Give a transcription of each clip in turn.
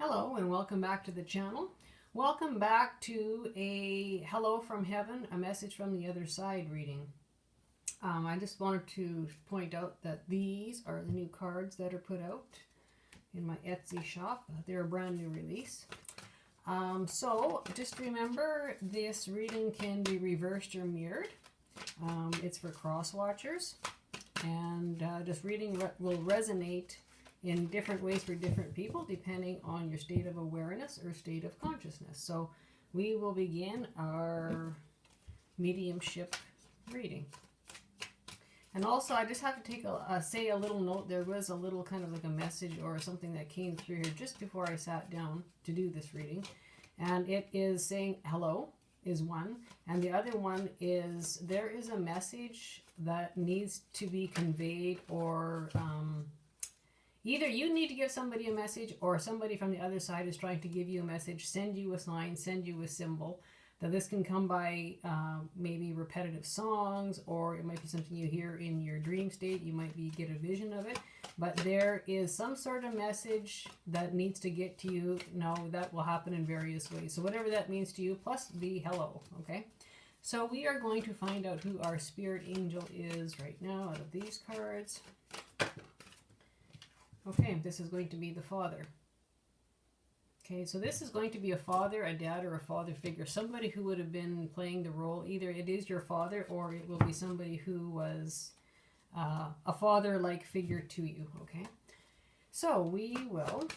Hello and welcome back to the channel. Welcome back to a Hello from Heaven, a message from the other side reading. I just wanted to point out that these are the new cards that are put out in my Etsy shop. They're a brand new release. So just remember, this reading can be reversed or mirrored. It's for cross watchers, and this reading will resonate in different ways for different people depending on your state of awareness or state of consciousness. So we will begin our mediumship reading. And also I just have to take say a little note. There was a little kind of like a message or something that came through here just before I sat down to do this reading, and it is saying hello is one, and the other one is there is a message that needs to be conveyed, or either you need to give somebody a message or somebody from the other side is trying to give you a message, send you a sign, send you a symbol. That this can come by maybe repetitive songs, or it might be something you hear in your dream state. You might get a vision of it. But there is some sort of message that needs to get to you. Now, that will happen in various ways. So whatever that means to you, plus the hello, okay? So we are going to find out who our spirit angel is right now out of these cards. Okay, this is going to be the Father. Okay, so this is going to be a father, a dad, or a father figure. Somebody who would have been playing the role. Either it is your father or it will be somebody who was a father-like figure to you, okay? So we will...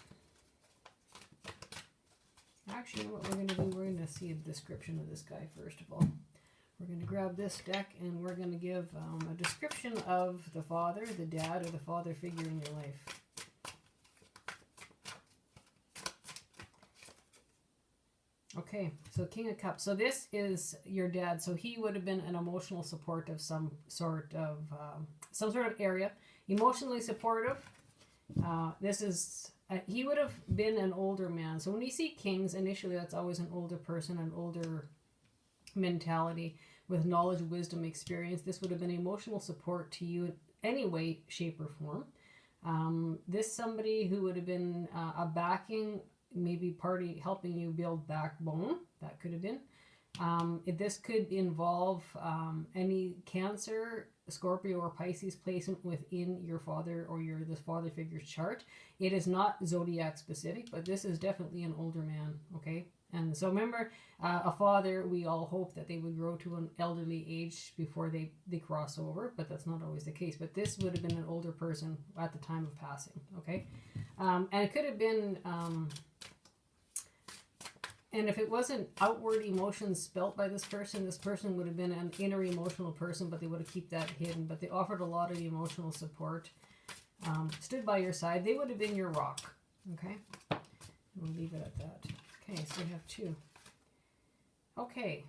Actually, what we're going to do, we're going to see a description of this guy first of all. We're going to grab this deck and we're going to give a description of the father, the dad, or the father figure in your life. Okay, so King of Cups. So this is your dad. So he would have been an emotional support of some sort of area. Emotionally supportive. This is, he would have been an older man. So when you see kings, initially that's always an older person, an older mentality with knowledge, wisdom, experience. This would have been emotional support to you in any way, shape, or form. This somebody who would have been a backing, maybe party helping you build backbone. That could have been. This could involve any Cancer, Scorpio, or Pisces placement within your father or this father figure's chart. It is not zodiac specific, but this is definitely an older man, okay? And so remember, a father, we all hope that they would grow to an elderly age before they cross over, but that's not always the case. But this would have been an older person at the time of passing, okay? And it could have been... and if it wasn't outward emotions spelt by this person would have been an inner emotional person, but they would have kept that hidden. But they offered a lot of emotional support, stood by your side. They would have been your rock, okay? We'll leave it at that. Okay, so we have two. Okay,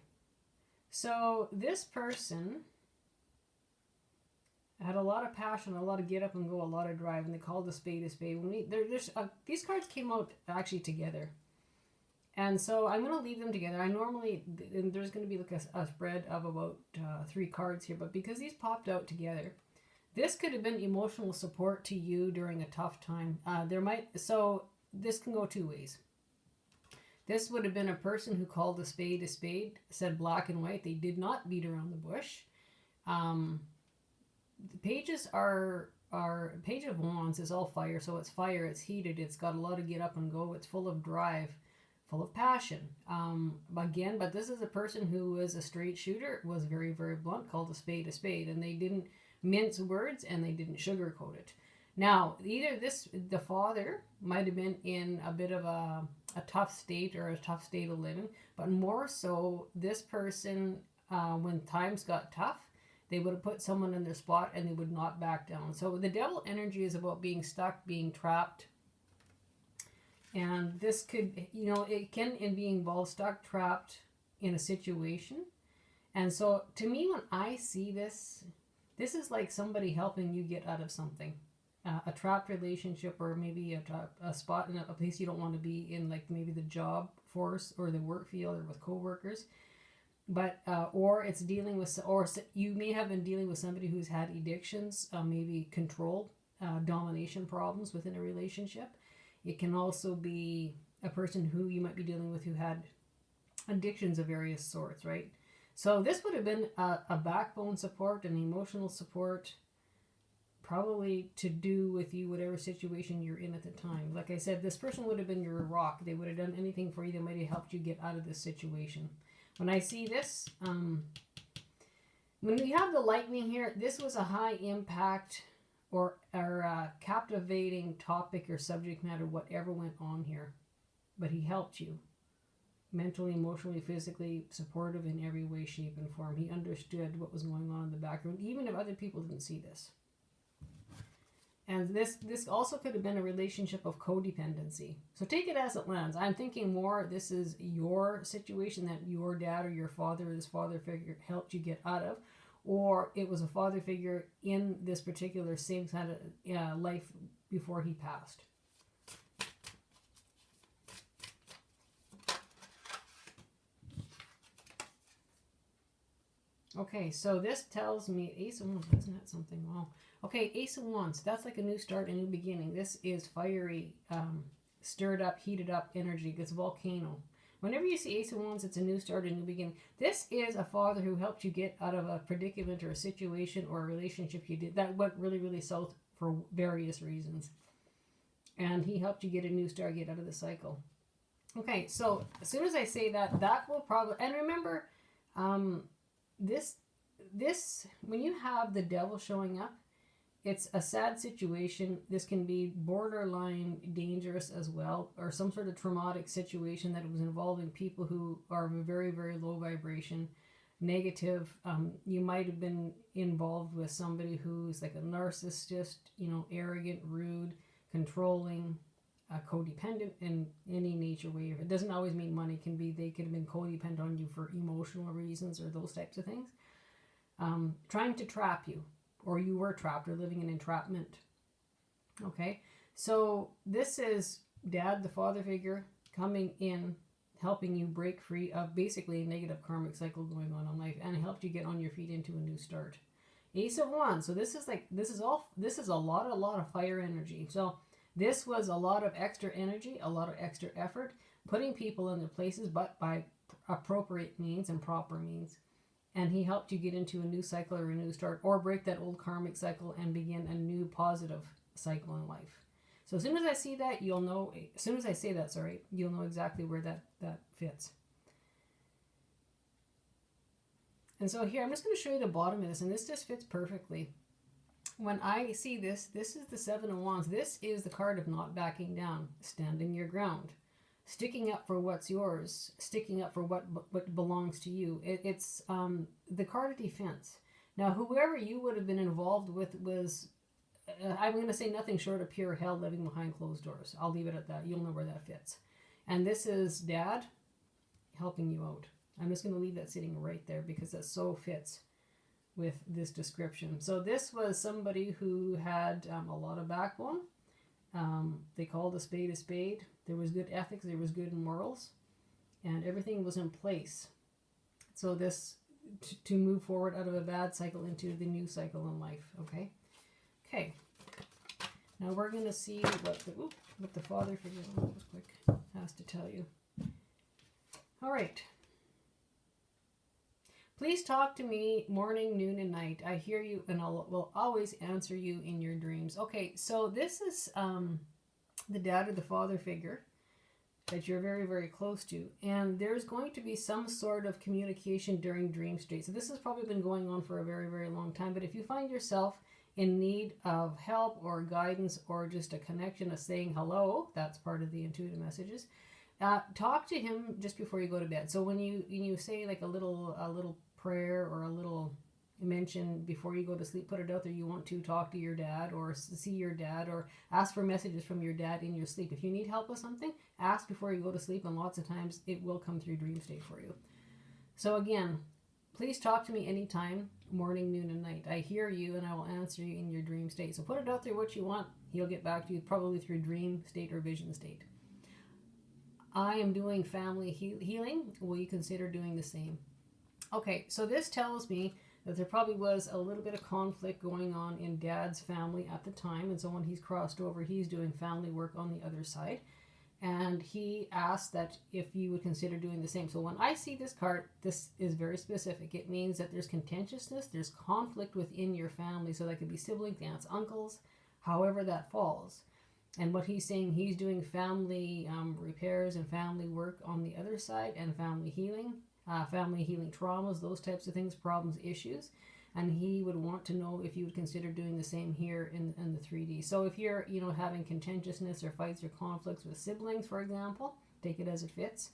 so this person had a lot of passion, a lot of get up and go, a lot of drive, and they called a spade a spade. These cards came out actually together. And so I'm going to leave them together. I normally, and there's going to be like a spread of about 3 cards here, but because these popped out together, this could have been emotional support to you during a tough time. So this can go 2 ways. This would have been a person who called a spade, said black and white. They did not beat around the bush. The pages are Page of Wands is all fire, so it's fire, it's heated, it's got a lot of get up and go, it's full of drive, full of passion. Again, but this is a person who was a straight shooter, was very, very blunt, called a spade, and they didn't mince words and they didn't sugarcoat it. Now, either the father might have been in a bit of a tough state or a tough state of living, but more so this person, when times got tough, they would have put someone in their spot and they would not back down. So the devil energy is about being stuck, being trapped. And this could, it can be involved stuck, trapped in a situation. And so to me, when I see this is like somebody helping you get out of something. A trapped relationship, or maybe a spot in a place you don't want to be in, like maybe the job force or the work field or with coworkers. But, or it's dealing with, or you may have been dealing with somebody who's had addictions, maybe control, domination problems within a relationship. It can also be a person who you might be dealing with who had addictions of various sorts, right? So this would have been a backbone support, an emotional support, probably to do with you, whatever situation you're in at the time. Like I said, this person would have been your rock. They would have done anything for you. They might have helped you get out of this situation. When I see this, when we have the lightning here, this was a high impact or captivating topic or subject matter, whatever went on here. But he helped you. Mentally, emotionally, physically, supportive in every way, shape, and form. He understood what was going on in the background, even if other people didn't see this. And this also could have been a relationship of codependency. So take it as it lands. I'm thinking more this is your situation that your dad or your father or this father figure helped you get out of, or it was a father figure in this particular same kind of life before he passed. Okay, so this tells me Ace of Wands. Isn't that something? Wow. Okay, Ace of Wands. That's like a new start, a new beginning. This is fiery, stirred up, heated up energy. It's volcano. Whenever you see Ace of Wands, it's a new start, a new beginning. This is a father who helped you get out of a predicament or a situation or a relationship you did that went really, really south for various reasons. And he helped you get a new start, get out of the cycle. Okay, so as soon as I say that, that will probably... And remember... This when you have the devil showing up, it's a sad situation. This can be borderline dangerous as well, or some sort of traumatic situation that was involving people who are very, very low vibration, negative. You might have been involved with somebody who's like a narcissist, arrogant, rude, controlling, codependent in any nature way. It doesn't always mean money. They could have been codependent on you for emotional reasons or those types of things. Trying to trap you, or you were trapped or living in entrapment. Okay, so this is dad, the father figure, coming in, helping you break free of basically a negative karmic cycle going on in life, and helped you get on your feet into a new start. Ace of Wands. So this is a lot of fire energy. So this was a lot of extra energy, a lot of extra effort, putting people in their places, but by appropriate means and proper means. And he helped you get into a new cycle or a new start, or break that old karmic cycle and begin a new positive cycle in life. So as soon as I see that, you'll know, as soon as I say that, you'll know exactly where that fits. And so here, I'm just going to show you the bottom of this, and this just fits perfectly. When I see this is the Seven of Wands. This is the card of not backing down, standing your ground, sticking up for what's yours, sticking up for what belongs to you. It's the card of defense. Now, whoever you would have been involved with was, I'm going to say nothing short of pure hell living behind closed doors. I'll leave it at that. You'll know where that fits. And this is dad helping you out. I'm just going to leave that sitting right there because that so fits with this description. So this was somebody who had a lot of backbone. They called a spade a spade. There was good ethics, there was good morals, and everything was in place. So this, to move forward out of a bad cycle into the new cycle in life, okay? Okay. Now we're going to see what the father figure, that was quick, has to tell you. All right. Please talk to me morning, noon, and night. I hear you, and will always answer you in your dreams. Okay, so this is the dad or the father figure that you're very, very close to. And there's going to be some sort of communication during dream state. So this has probably been going on for a very, very long time. But if you find yourself in need of help or guidance or just a connection of saying hello, that's part of the intuitive messages. Talk to him just before you go to bed. So when you say like a little prayer or a little mention before you go to sleep, put it out there. You want to talk to your dad or see your dad or ask for messages from your dad in your sleep. If you need help with something, ask before you go to sleep, and lots of times it will come through dream state for you. So again, please talk to me anytime, morning, noon, and night. I hear you and I will answer you in your dream state. So put it out there what you want. He'll get back to you probably through dream state or vision state. I am doing family healing. Will you consider doing the same? Okay, so this tells me that there probably was a little bit of conflict going on in Dad's family at the time. And so when he's crossed over, he's doing family work on the other side. And he asked that if you would consider doing the same. So when I see this card, this is very specific. It means that there's contentiousness, there's conflict within your family. So that could be siblings, aunts, uncles, however that falls. And what he's saying, he's doing family repairs and family work on the other side, and family healing traumas, those types of things, problems, issues. And he would want to know if you would consider doing the same here in the 3D. So if you're, having contentiousness or fights or conflicts with siblings, for example, take it as it fits.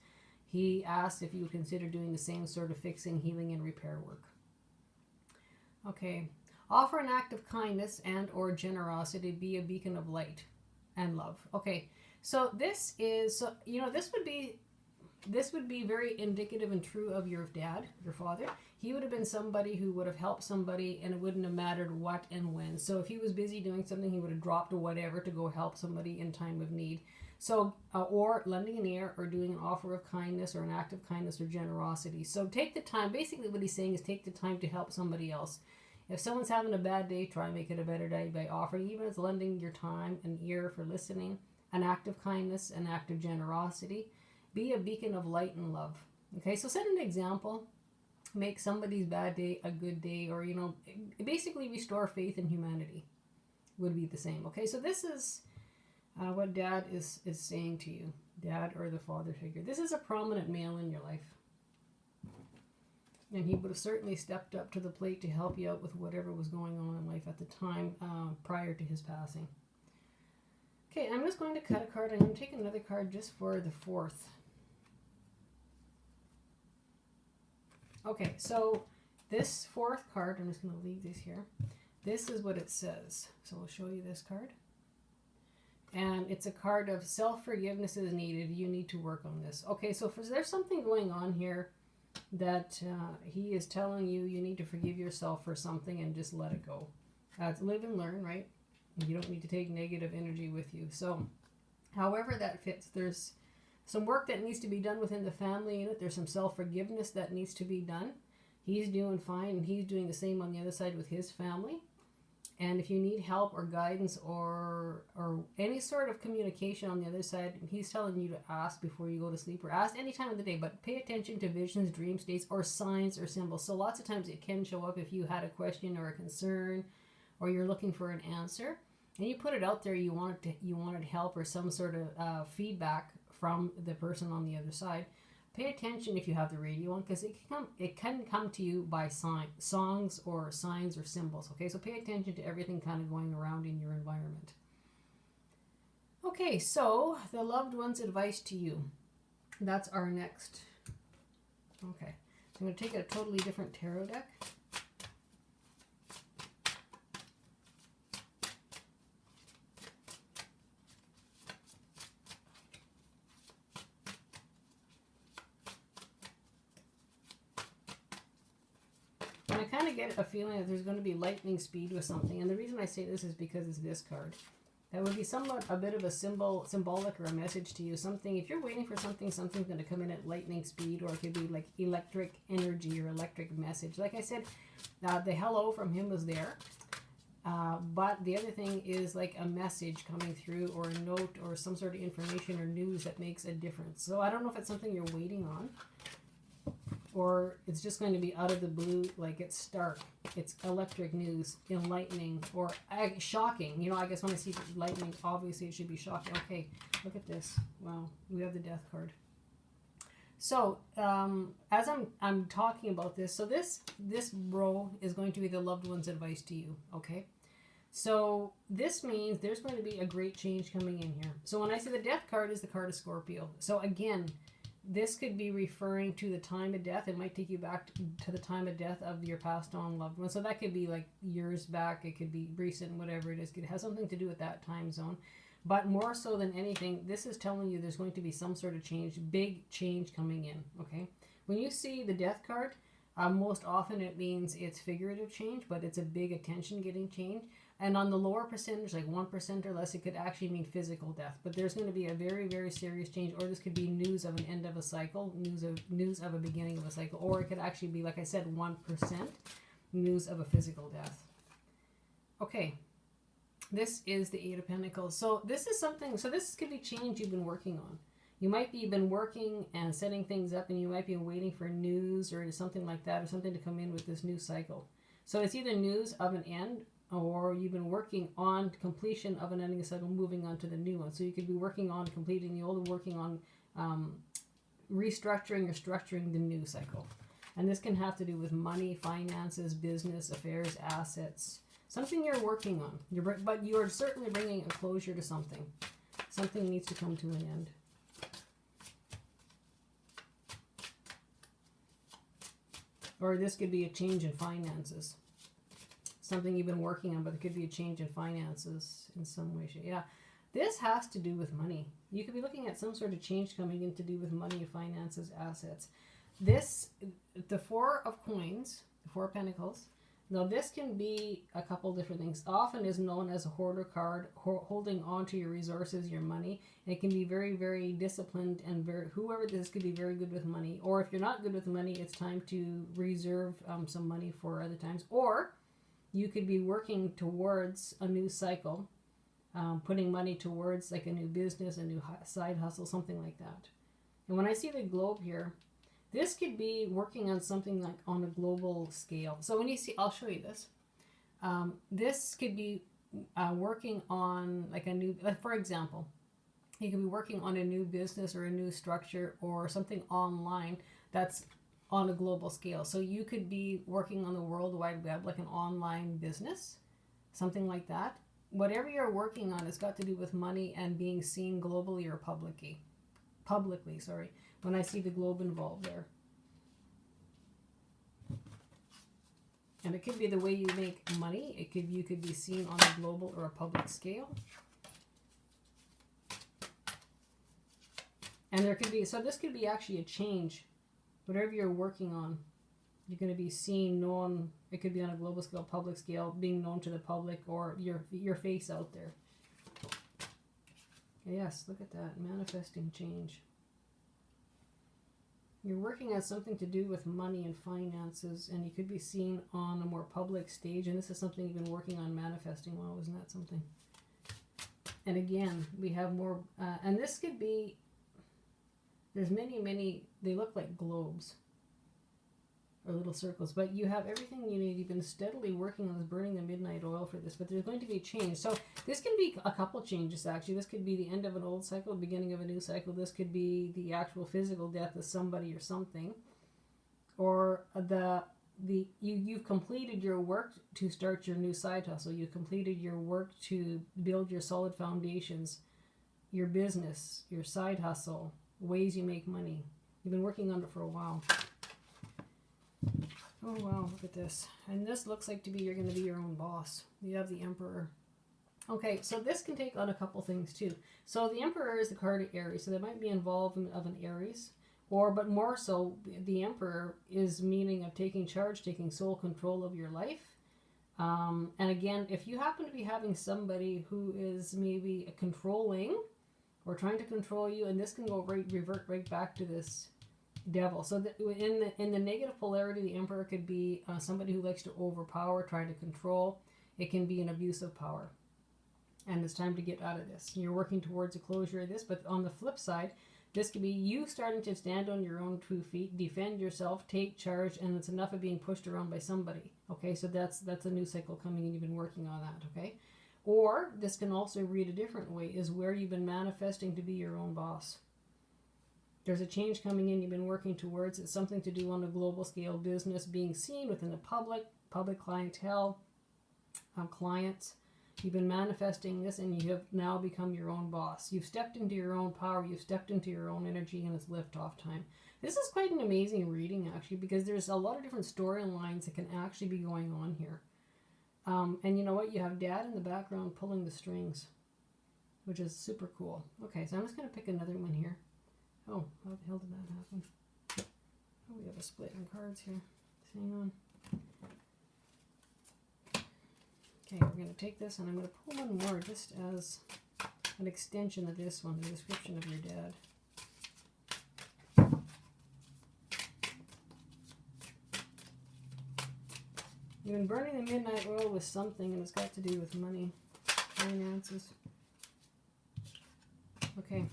He asked if you would consider doing the same sort of fixing, healing, and repair work. Okay. Offer an act of kindness and or generosity. Be a beacon of light and love. Okay. So this is, this would be very indicative and true of your dad, your father. He would have been somebody who would have helped somebody, and it wouldn't have mattered what and when. So if he was busy doing something, he would have dropped or whatever to go help somebody in time of need. So, or lending an ear, or doing an offer of kindness, or an act of kindness or generosity. So take the time. Basically what he's saying is take the time to help somebody else. If someone's having a bad day, try and make it a better day by offering, even if it's lending your time, an ear for listening, an act of kindness, an act of generosity. Be a beacon of light and love. Okay, so set an example. Make somebody's bad day a good day, or, basically restore faith in humanity would be the same. Okay, so this is what Dad is saying to you, Dad or the father figure. This is a prominent male in your life. And he would have certainly stepped up to the plate to help you out with whatever was going on in life at the time prior to his passing. Okay, I'm just going to cut a card. I'm going to take another card just for the fourth. Okay, so this fourth card, I'm just going to leave this here. This is what it says. So I'll show you this card. And it's a card of self-forgiveness is needed. You need to work on this. Okay, so there's something going on here that he is telling you need to forgive yourself for something and just let it go. Live and learn, right? You don't need to take negative energy with you. So however that fits, there's some work that needs to be done within the family unit. There's some self-forgiveness that needs to be done. He's doing fine, and he's doing the same on the other side with his family. And if you need help or guidance or any sort of communication on the other side, he's telling you to ask before you go to sleep, or ask any time of the day, but pay attention to visions, dream states, or signs or symbols. So lots of times it can show up if you had a question or a concern, or you're looking for an answer, and you put it out there, you wanted help or some sort of feedback from the person on the other side. Pay attention if you have the radio on, because it can come to you by songs or signs or symbols. Okay, so pay attention to everything kind of going around in your environment. Okay, so the loved one's advice to you. That's our next. Okay, so I'm going to take a totally different tarot deck. I kind of get a feeling that there's going to be lightning speed with something, and the reason I say this is because it's this card. That would be somewhat a bit of a symbolic or a message to you. Something, if you're waiting for something's going to come in at lightning speed, or it could be like electric energy or electric message. Like I said, the hello from him was there, but the other thing is like a message coming through, or a note, or some sort of information or news that makes a difference. So I don't know if it's something you're waiting on, or it's just going to be out of the blue, like it's stark, it's electric news, enlightening, or shocking. I guess when I see lightning, obviously it should be shocking. Okay, look at this. Wow, we have the death card. So as I'm talking about this, so this row is going to be the loved one's advice to you. Okay, so this means there's going to be a great change coming in here. So when I say the death card is the card of Scorpio. So again, this could be referring to the time of death. It might take you back to the time of death of your passed on loved one. So that could be like years back. It could be recent, whatever it is. It has something to do with that time zone. But more so than anything, this is telling you there's going to be some sort of change, big change coming in, okay? When you see the death card, most often it means it's figurative change, but it's a big attention getting changed. And on the lower percentage, like 1% or less, it could actually mean physical death. But there's going to be a very, very serious change, or this could be news of an end of a cycle, news of a beginning of a cycle, or it could actually be, like I said, 1%. news of a physical death. Okay, this is the Eight of Pentacles. So this is something, so this could be change you've been working on. You might be been working and setting things up, and you might be waiting for news or something like that, or something to come in with this new cycle. So it's either news of an end, or you've been working on completion of an ending cycle, moving on to the new one. So you could be working on completing the old, working on restructuring or structuring the new cycle. And this can have to do with money, finances, business, affairs, assets. Something you're working on. But you are certainly bringing a closure to something. Something needs to come to an end. Or this could be a change in finances. Something you've been working on, but it could be a change in finances in some way. Yeah, this has to do with money. You could be looking at some sort of change coming in to do with money, finances, assets. This, the Four of Coins, the Four of Pentacles. Now this can be a couple different things. Often is known as a hoarder card, holding on to your resources, your money. It can be very, very disciplined, and whoever this could be very good with money. Or if you're not good with money, it's time to reserve some money for other times. Or you could be working towards a new cycle, putting money towards like a new business, a new side hustle, something like that. And when I see the globe here, this could be working on something like on a global scale. So when you see, I'll show you this. This could be working on like a new, like for example, you could be working on a new business or a new structure or something online that's on a global scale. So you could be working on the World Wide Web, like an online business, something like that. Whatever you're working on, it's got to do with money and being seen globally or publicly, sorry, when I see the globe involved there. And it could be the way you make money. You could be seen on a global or a public scale. And there could be, so this could be actually a change. Whatever you're working on, you're going to be seen, known. It could be on a global scale, public scale, being known to the public, or your face out there. Yes, look at that. Manifesting change. You're working on something to do with money and finances, and you could be seen on a more public stage. And this is something you've been working on manifesting. Well, isn't that something? And again, we have more, and this could be, there's many, they look like globes or little circles, but you have everything you need. You've been steadily working on this, burning the midnight oil for this, but there's going to be a change. So this can be a couple changes, actually. This could be the end of an old cycle, beginning of a new cycle. This could be the actual physical death of somebody or something, or you've completed your work to start your new side hustle. You've completed your work to build your solid foundations, your business, your side hustle, ways you make money. You've been working on it for a while. Oh wow, look at this. And this looks like to be you're going to be your own boss. You have the Emperor. Okay, so this can take on a couple things too. So the Emperor is the card of Aries, so there might be involvement of an Aries, but more so the Emperor is meaning of taking charge, taking sole control of your life. And again, if you happen to be having somebody who is maybe controlling or trying to control you, and this can go revert right back to this Devil. So in the negative polarity, the Emperor could be somebody who likes to overpower, try to control. It can be an abuse of power. And it's time to get out of this. You're working towards a closure of this, but on the flip side, this could be you starting to stand on your own 2 feet, defend yourself, take charge, and it's enough of being pushed around by somebody. Okay, so that's a new cycle coming and you've been working on that, okay? Or this can also read a different way, is where you've been manifesting to be your own boss. There's a change coming in you've been working towards. It's something to do on a global scale, business, being seen within the public clientele, clients. You've been manifesting this and you have now become your own boss. You've stepped into your own power. You've stepped into your own energy, and it's lift-off time. This is quite an amazing reading, actually, because there's a lot of different storylines that can actually be going on here. And you know what? You have Dad in the background pulling the strings, which is super cool. Okay, so I'm just going to pick another one here. Oh, how the hell did that happen? Oh, we have a split in cards here. Hang on. Okay, we're going to take this and I'm going to pull one more just as an extension of this one, the description of your dad. You've been burning the midnight oil with something, and it's got to do with money, finances. Okay.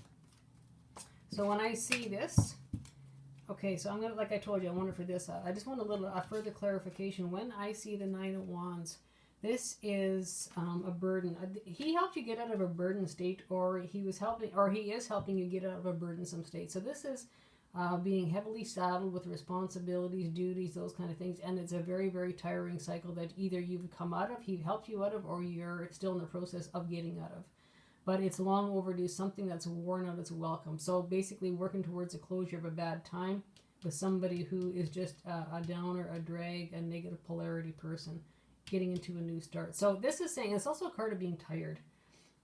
So when I see this, okay, so I'm going to, like I told you, I wanted for this. I just want a further clarification. When I see the Nine of Wands, this is a burden. He helped you get out of a burden state, or he is helping you get out of a burdensome state. So this is being heavily saddled with responsibilities, duties, those kind of things. And it's a very, very tiring cycle that either you've come out of, he helped you out of, or you're still in the process of getting out of. But it's long overdue, something that's worn out its welcome. So basically working towards a closure of a bad time with somebody who is just a downer, a drag, a negative polarity person, getting into a new start. So this is saying, it's also a card of being tired.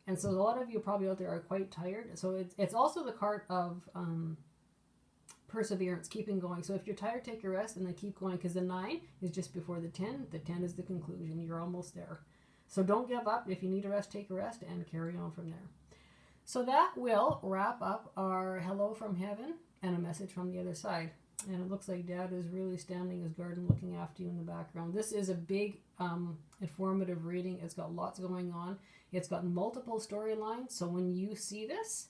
And so a lot of you probably out there are quite tired. So it's also the card of perseverance, keeping going. So if you're tired, take a rest and then keep going, because the 9 is just before the 10. The 10 is the conclusion. You're almost there. So don't give up. If you need a rest, take a rest and carry on from there. So that will wrap up our hello from heaven and a message from the other side. And it looks like Dad is really standing his guard and looking after you in the background. This is a big informative reading. It's got lots going on. It's got multiple storylines. So when you see this,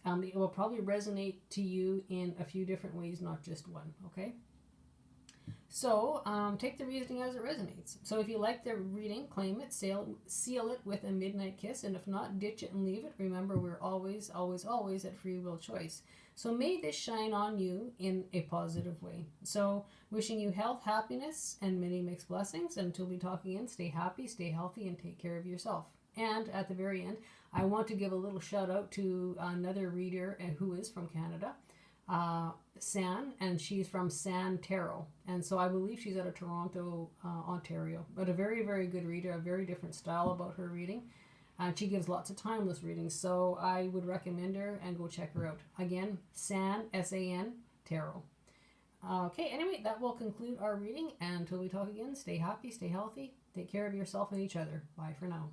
it will probably resonate to you in a few different ways, not just one, okay? So take the reading as it resonates. So if you like the reading, claim it, seal it with a midnight kiss, and if not, ditch it and leave it. Remember, we're always, always, always at free will choice. So may this shine on you in a positive way. So wishing you health, happiness, and many mixed blessings. Until we talk again, stay happy, stay healthy, and take care of yourself. And at the very end, I want to give a little shout out to another reader who is from Canada, San, and she's from San Tarot, and so I believe she's out of Toronto, Ontario, but a very, very good reader, a very different style about her reading, and she gives lots of timeless readings, so I would recommend her and go check her out. Again, San, S-A-N, Tarot. Okay, anyway, that will conclude our reading, and until we talk again, stay happy, stay healthy, take care of yourself and each other. Bye for now.